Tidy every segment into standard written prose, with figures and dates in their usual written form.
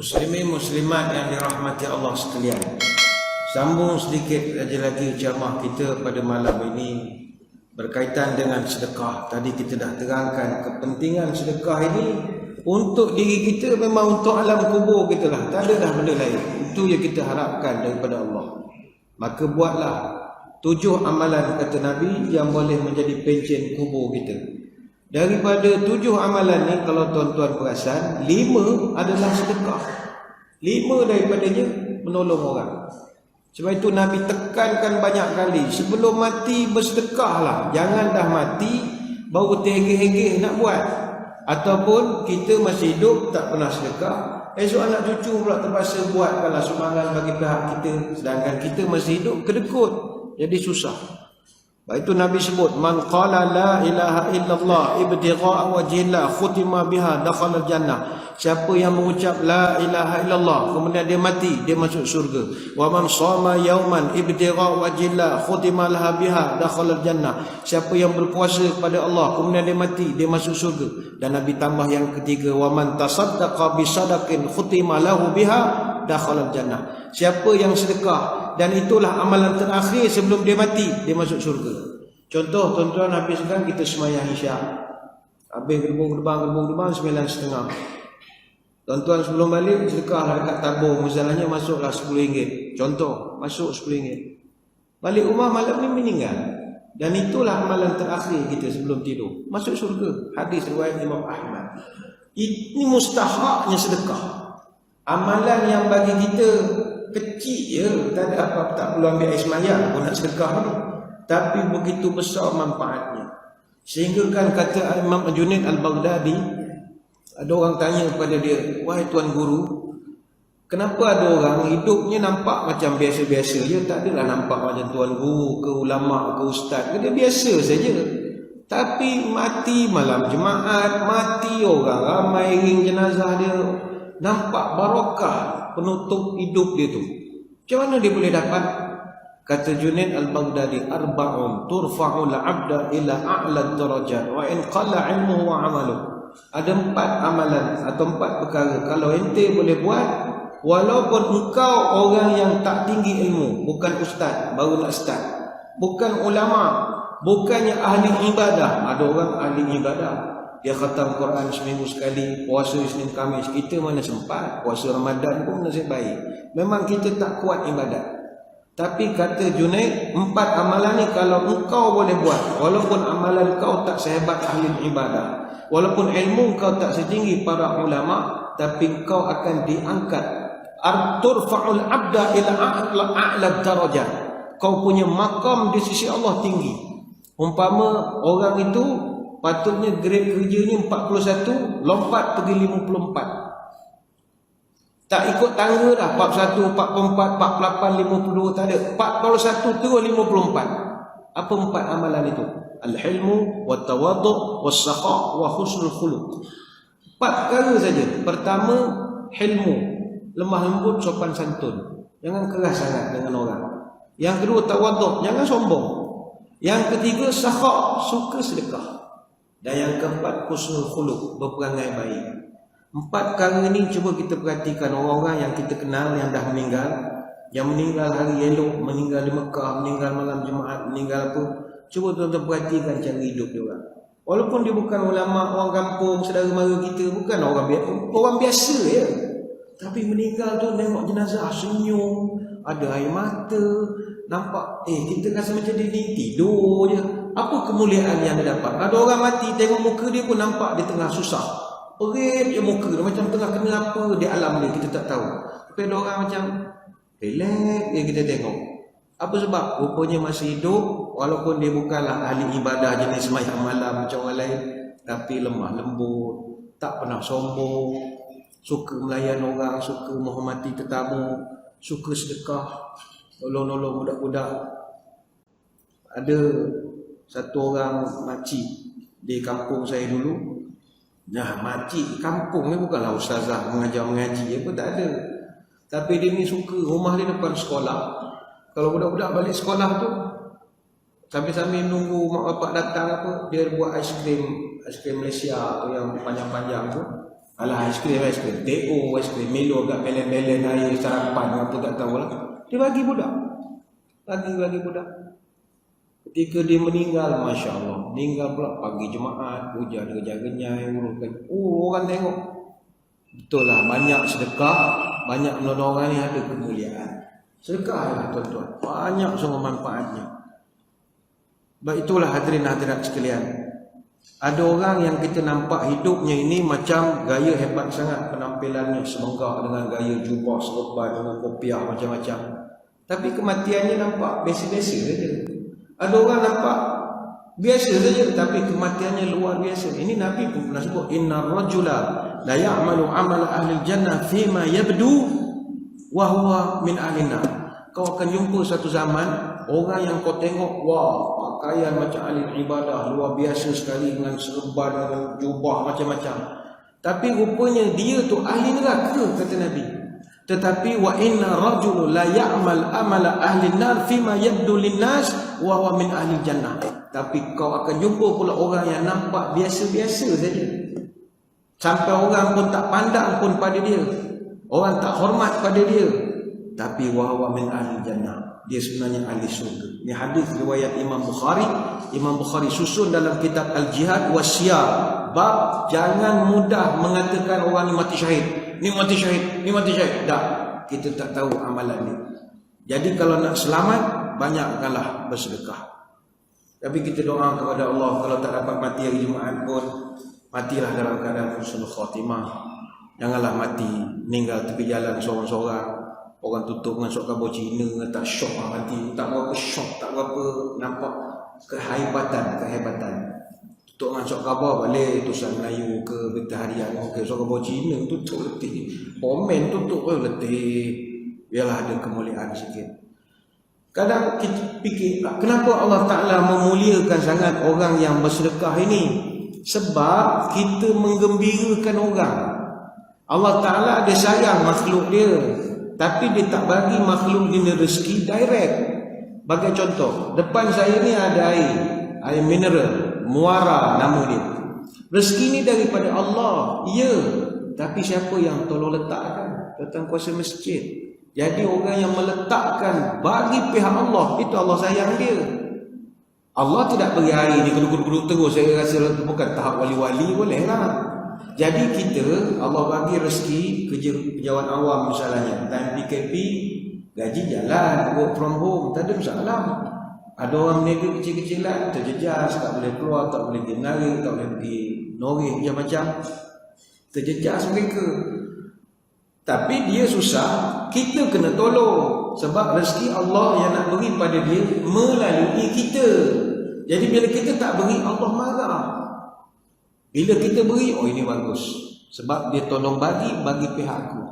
Muslimin muslimat yang dirahmati Allah sekalian, sambung sedikit lagi ceramah kita pada malam ini berkaitan dengan sedekah. Tadi kita dah terangkan kepentingan sedekah ini untuk diri kita, memang untuk alam kubur kita lah, tak ada dah benda lain. Itu yang kita harapkan daripada Allah. Maka buatlah 7 amalan, kata Nabi, yang boleh menjadi pencen kubur kita. Daripada 7 amalan ni, kalau tuan-tuan perasan, 5 adalah sedekah. 5 daripadanya menolong orang. Sebab itu Nabi tekankan banyak kali, sebelum mati bersedekahlah. Jangan dah mati baru terhegeh-hegeh nak buat. Ataupun kita masih hidup tak pernah sedekah, esok anak cucu pula terpaksa buat kalau sumbangan bagi pihak kita, sedangkan kita masih hidup kedekut, jadi susah. Sebab itu Nabi sebut, man qala la ilaha illallah ibtigha'a wajhillah khutima biha dakhala jannah. Siapa yang mengucap la ilaha illallah kemudian dia mati, dia masuk syurga. Wa man shama yauman ibtigha'a wajhillah khutima laha biha dakhala jannah. Siapa yang berpuasa kepada Allah kemudian dia mati, dia masuk syurga. Dan Nabi tambah yang ketiga, wa man tasaddaqa bi sadaqin khutima lahu biha dakhala jannah. Siapa yang sedekah dan itulah amalan terakhir sebelum dia mati, dia masuk syurga. Contoh tuan-tuan, habis sekarang kita semayang Isyak, habis gerbong-gerbang 9.30. Tuan-tuan sebelum balik sedekahlah dekat tabung, misalnya masuklah RM10. Contoh, masuk RM10. Balik rumah malam ni meninggal. Dan itulah amalan terakhir kita sebelum tidur, masuk syurga. Hadis riwayat Imam Ahmad. Ini mustahaknya sedekah. Amalan yang bagi kita kecil je, tak ada apa-apa, tak perlu ambil air semayang pun nak sedekah ni. Tapi begitu besar manfaatnya. Sehingga kan kata Imam Junaid Al-Baghdadi, ada orang tanya kepada dia, wahai tuan guru, kenapa ada orang hidupnya nampak macam biasa-biasa je, tak adalah nampak macam tuan guru ke ulama ke ustaz, dia biasa saja. Tapi mati malam Jumaat, mati orang ramai ring jenazah dia, nampak barakah penutup hidup dia tu. Macam mana dia boleh dapat? Kata Junaid Al-Baghdadi, arba'un turfa'ul 'abda ila a'la darajat wa in qalla 'ilmuhu wa 'amaluhu. Ada 4 amalan atau 4 perkara kalau ente boleh buat, walaupun engkau orang yang tak tinggi ilmu, bukan ustaz baru nak start, bukan ulama, bukannya ahli ibadah. Ada orang ahli ibadah, dia khatam Quran seminggu sekali, puasa Isnin Khamis. Kita mana sempat, puasa Ramadan pun nasib baik. Memang kita tak kuat ibadat. Tapi kata Junaid, 4 amalan ni kalau engkau boleh buat, walaupun amalan kau tak sehebat ahli ibadah, walaupun ilmu kau tak setinggi para ulama, tapi kau akan diangkat. Turfa'ul 'abda ila a'la darajat. Kau punya makam di sisi Allah tinggi. Umpama orang itu patutnya grade kerjanya 41, lompat pergi 54. Tak ikut tangga dah, 41, 44, 48, 52, tak ada. 41 terus 54. Apa 4 amalan itu? Al-hilmu, wat-tawadhu', was-sakha' wa husnul khuluq. 4 perkara saja. Pertama, hilmu, lemah lembut, sopan santun. Jangan keras sangat dengan orang. Yang kedua, tawadhu', jangan sombong. Yang ketiga, sakha', suka sedekah. Dan yang keempat, husnul khuluq, berperangai baik. 4 perkara ni cuba kita perhatikan orang-orang yang kita kenal yang dah meninggal, yang meninggal hari elok, meninggal di Mekah, meninggal malam Jumaat, meninggal apa. Cuba tuan-tuan perhatikan cara hidup dia orang. Walaupun dia bukan ulama, orang kampung, saudara mara kita, bukan orang biasa ya. Tapi meninggal tu tengok jenazah senyum, ada air mata, nampak kita rasa macam dia ni tidur je. Apa kemuliaan yang dia dapat? Ada orang mati tengok muka dia pun nampak dia tengah susah. Perit je muka dia, macam tengah kena apa di alam ni kita tak tahu. Tapi ada orang macam relax je kita tengok. Apa sebab? Rupanya masih hidup, walaupun dia bukanlah ahli ibadah jenis sembahyang malam macam orang lain, tapi lemah lembut, tak pernah sombong, suka melayan orang, suka menghormati tetamu, suka sedekah, nolong-nolong budak-budak. Ada satu orang makcik di kampung saya dulu. Nah, makcik kampung ni bukanlah ustazah mengajar-mengaji apa, tak ada. Tapi dia ni suka, rumah dia depan sekolah. Kalau budak-budak balik sekolah tu, sambil-sambil nunggu mak bapak datang apa, dia buat aiskrim Malaysia tu yang panjang-panjang tu. Alah aiskrim TO, aiskrim Milo agak melen-melen air sarapan apa tak tahu lah. Dia bagi budak. Bagi budak. Ketika dia meninggal, Masya Allah, meninggal pula pagi Jumaat, puja genyai urutkan. Orang tengok. Betul lah, banyak sedekah, banyak menolong orang ni ada kemuliaan. Sedekah ya tuan-tuan, banyak sungguh manfaatnya. Baik itulah hadirin hadirat sekalian. Ada orang yang kita nampak hidupnya ini macam gaya hebat sangat penampilannya, semenggah dengan gaya jubah, serban, dengan kopiah macam-macam. Tapi kematiannya nampak biasa-biasa saja. Ada orang nampak biasa saja tapi kematiannya luar biasa. Ini Nabi pun pernah sebut, innar rajula la ya'malu 'amala ahli jannah fima yabdu wa huwa min ahli nar. Kau akan jumpa satu zaman orang yang kau tengok, wah, pakaian macam ahli ibadah luar biasa sekali dengan serban, dengan jubah macam-macam. Tapi rupanya dia tu ahli neraka, kata Nabi. Tetapi wa inna rajul la ya'mal amala ahli nar fima yabdu linnas wa huwa min ahli jannah. Tapi kau akan jumpa pula orang yang nampak biasa-biasa saja. Sampai orang pun tak pandang pun pada dia. Orang tak hormat pada dia. Tapi wa huwa min ahli jannah. Dia sebenarnya ahli surga. Ini hadis riwayat Imam Bukhari. Imam Bukhari susun dalam kitab Al-Jihad Wasiyar. Bab jangan mudah mengatakan orang ni mati syahid. Ni mati syahid, ni mati syahid. Tak, kita tak tahu amalan ni. Jadi kalau nak selamat, banyakkanlah bersedekah. Tapi kita doa kepada Allah, kalau tak dapat mati hari Jumaat pun, matilah dalam keadaan husnul khatimah. Janganlah mati meninggal tepi jalan seorang-seorang. Orang tutup dengan sok kabur Cina, tak syok lah mati. Tak berapa syok, tak berapa nampak kehebatan. Tutup dengan sok khabar balik tulisan Melayu ke berita harian, okey, sok khabar Cina tutup letih, komen tutup letih. Biarlah ada kemuliaan sikit. Kadang kita fikir, kenapa Allah Ta'ala memuliakan sangat orang yang bersedekah ini? Sebab kita menggembirakan orang. Allah Ta'ala ada sayang makhluk dia, tapi dia tak bagi makhluk dia rezeki direct. Bagi contoh, depan saya ni ada air mineral, Muara nama dia. Rezeki ni daripada Allah, ya. Tapi siapa yang tolong letakkan? Tuan kuasa masjid. Jadi orang yang meletakkan bagi pihak Allah, itu Allah sayang dia. Allah tidak beri air ni keduk-keduk terus. Saya rasa bukan tahap wali-wali, boleh lah. Jadi kita, Allah bagi rezeki pejabat awam misalnya, time PKP, gaji jalan, work from home, tak ada masalah. Ada orang meniaga kecil-kecilan, terjejas, tak boleh keluar, tak boleh pergi menara, tak boleh pergi noreh macam-macam. Terjejas mereka. Tapi dia susah, kita kena tolong. Sebab rezeki Allah yang nak beri pada dia melalui kita. Jadi bila kita tak beri, Allah marah. Bila kita beri, oh ini bagus. Sebab dia tolong bagi pihak aku.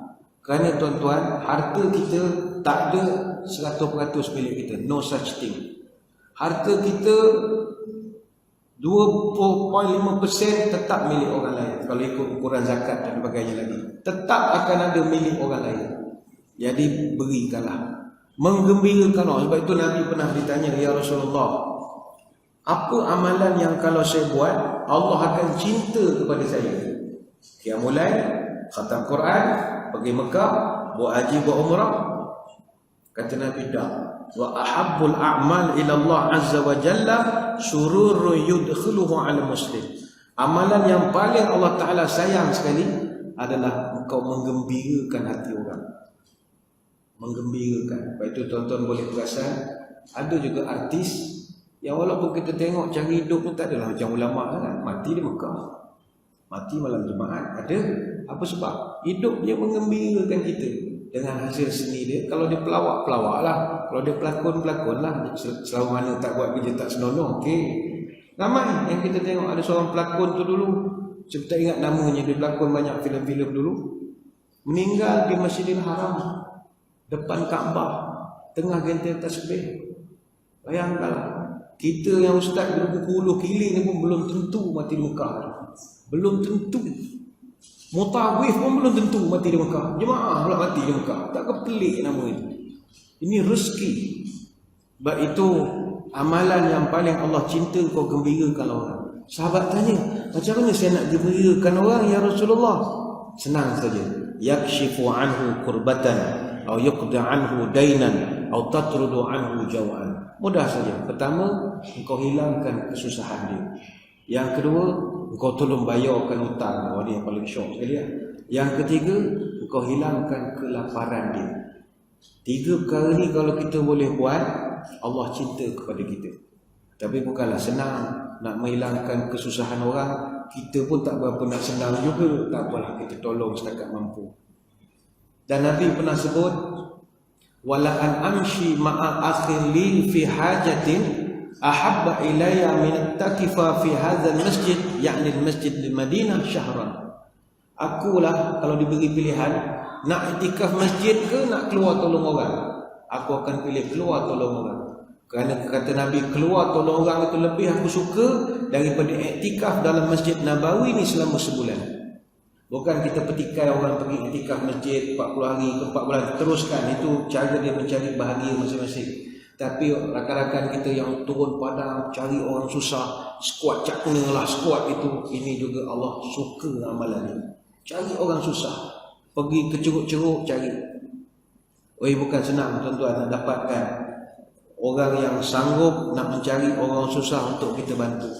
Kerana tuan-tuan, harta kita tak ada 100% milik kita. No such thing. Harta kita 20.5% tetap milik orang lain. Kalau ikut ukuran zakat dan sebagainya lagi, tetap akan ada milik orang lain. Jadi berikanlah, menggembirakan orang. Sebab itu Nabi pernah ditanya, ya Rasulullah, apa amalan yang kalau saya buat Allah akan cinta kepada saya? Qiyamul lail, khatam Quran, pergi Mekah, buat haji, buat umrah. Kata Nabi, dah. Wa ahabbul a'mal ila Allah azza wa jalla sururun yudkhiluhu 'ala muslim. Amalan yang paling Allah Taala sayang sekali adalah engkau menggembirakan hati orang. Menggembirakan. Sebab itu tuan-tuan boleh perasan, ada juga artis yang walaupun kita tengok cara hidupnya tak adalah macam ulama sangat, mati di Mekah, mati malam Jumaat. Ada apa sebab? Hidup dia menggembirakan kita dengan hasil seni dia. Kalau dia pelawak lah, kalau dia pelakon lah. Selama mana tak buat kerja tak senonoh, okey. Ramai yang kita tengok, ada seorang pelakon tu dulu, saya tak ingat namanya, dia pelakon banyak filem-filem dulu, meninggal di Masjidil Haram depan Kaabah, tengah genting tasbih. Bayangkanlah, kita yang ustaz berpuluh kili ni pun belum tentu mati di Mekah. Belum tentu. Mutawif pun belum tentu mati di Mekah. Jemaah pula mati di Mekah. Tak kepelik nama ini. Ini rezeki. Sebab itu amalan yang paling Allah cinta, kau gembirakan orang. Sahabat tanya, macam mana saya nak gembirakan orang ya Rasulullah? senang saja. Yakshifu anhu kurbatan atau yuqda anhu dainan atau tatrudu anhu jaw'an. Mudah saja. Pertama, engkau hilangkan kesusahan dia. Yang kedua, engkau tolong bayarkan hutang. Oh, dia yang paling syok sekali ya. Yang ketiga, engkau hilangkan kelaparan dia. 3 perkara ni kalau kita boleh buat, Allah cinta kepada kita. Tapi bukanlah senang nak menghilangkan kesusahan orang. Kita pun tak berapa nak senang juga. Tak apalah, kita tolong setakat mampu. Dan Nabi pernah sebut, wala an amshi ma'a akhin li fi hajatin ahabba ilayya min at-takifa fi hadzal masjid, yakni al-masjid di Madinah syahran. Akulah kalau diberi pilihan nak iktikaf masjid ke nak keluar tolong orang, aku akan pilih keluar tolong orang. Kerana kata Nabi, keluar tolong orang itu lebih aku suka daripada iktikaf dalam Masjid Nabawi ni selama sebulan. Bukan kita petikai orang pergi iktikaf masjid 40 hari ke 4 bulan teruskan, itu cara dia mencari bahagia masing-masing. Tapi rakan-rakan kita yang turun padang cari orang susah, squat cakna lah squat itu, ini juga Allah suka amalan ini. Cari orang susah, pergi ke ceruk-ceruk cari. Bukan senang tuan-tuan nak dapatkan orang yang sanggup nak mencari orang susah untuk kita bantu.